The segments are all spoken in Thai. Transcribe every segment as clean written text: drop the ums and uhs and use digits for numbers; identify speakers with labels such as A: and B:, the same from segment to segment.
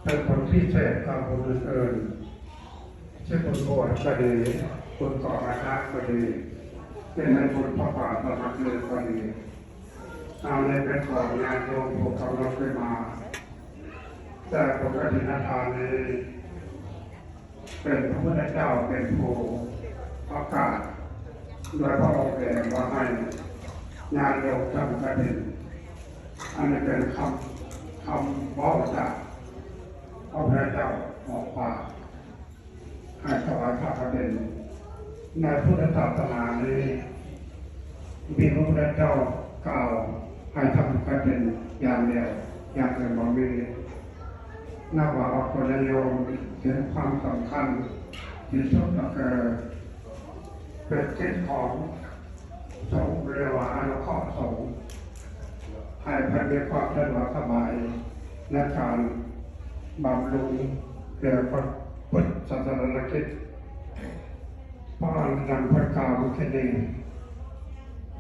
A: เป็นผลที่เศษตามบุญอื่นๆเช่นบุญบวชก็ดีบุญต่ออาชีพก็ดีเป็นในบุญพระบาทสมเด็จก็ดีเอาในเป็นของงานโยมผูกกำลังขึ้นมาแต่ปกติทานนี้เป็นพระพุทธเจ้าเป็นผู้ประกาศโดยพระองค์เองว่าให้งานโยมทำกระถิ่นอันนี้เป็นคำบอกจากพระพุทธเจ้าออกปากให้ถวายพระกฐินในพุทธศาสนานี้มีพระพุทธเจ้ากล่าวให้ทำกฐินอย่างเดียวอย่างอื่นบ่มีนับว่าอคนนิยมเห็นความสำคัญที่สุดก็คือเป็นกิจของสงฆ์เรียกว่าอนุเคราะห์สงฆ์ให้เพื่อมีความสะดวกสบายในการบำรุงเกี่ยวกับพุทธศาสนากิจเพราะนำพระกล่าวมุขดี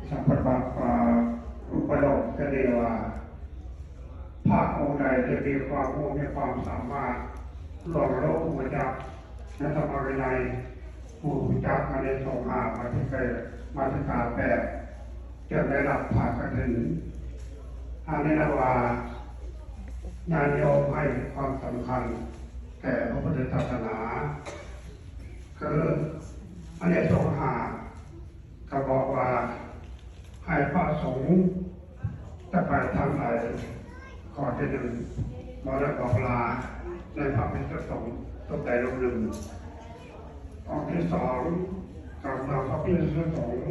A: สัมปทาอุปโลกก็ดีว่าภาคองค์ใดจะมีความรู้มีความสามารถหล่อโลกมาจากในธรรมวินัยผู้จักมาในสงฆ์มาที่เกิดมาที่กาแปดจะได้รับผ่านกฐินอันนี้นะว่าญาติโยมให้ความสำคัญแก่พระพุทธศาสนาคืออันนี้สงฆ์ก็บอกว่าให้พระสงฆ์จะไปทางไหนข้อที่หนึ่งบอกได้บอกลาในพระภิกษุสงฆ์ตกใจลงหนึ่งข้อที่สองกำลังพระภิกษุสงฆ์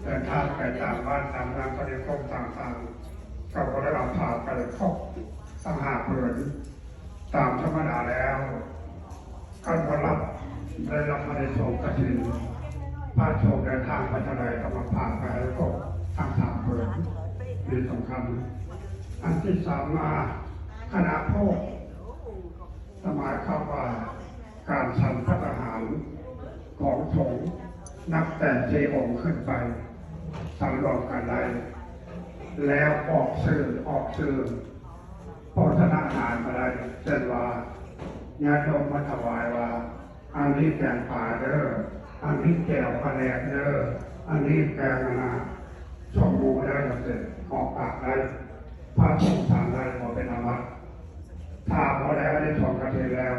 A: แต่ถ้าไปตามบ้านตามงานก็ได้ครบต่างๆก็ได้รับผ่าไปครบสังหาเปิดตามธรรมดาแล้วการรับได้รับมาในโชคกฐินพระโชคเดินทางไปทะเลก็มาผ่านไปแล้วก็ทางสามเปิดมีสำคัญอันที่สามมาคณะโภคสมัยเข้าว่าการฉันพระทหารของสงฆ์นับแต่4 องค์ขึ้นไปสังรวมกันได้แล้วออกสื่อโภชนาอาหารอะไรเช่นว่าญาติโยมมาถวายว่าอันนี้แกงป่าเด้ออันนี้แก้วปลาแหลกเด้ออันนี้แกงชมบูได้เสร็จออกปากได้พระสงฆ์ทานได้หมดเป็นอมตะถ้าพอแล้วได้ชมกฐินแล้ว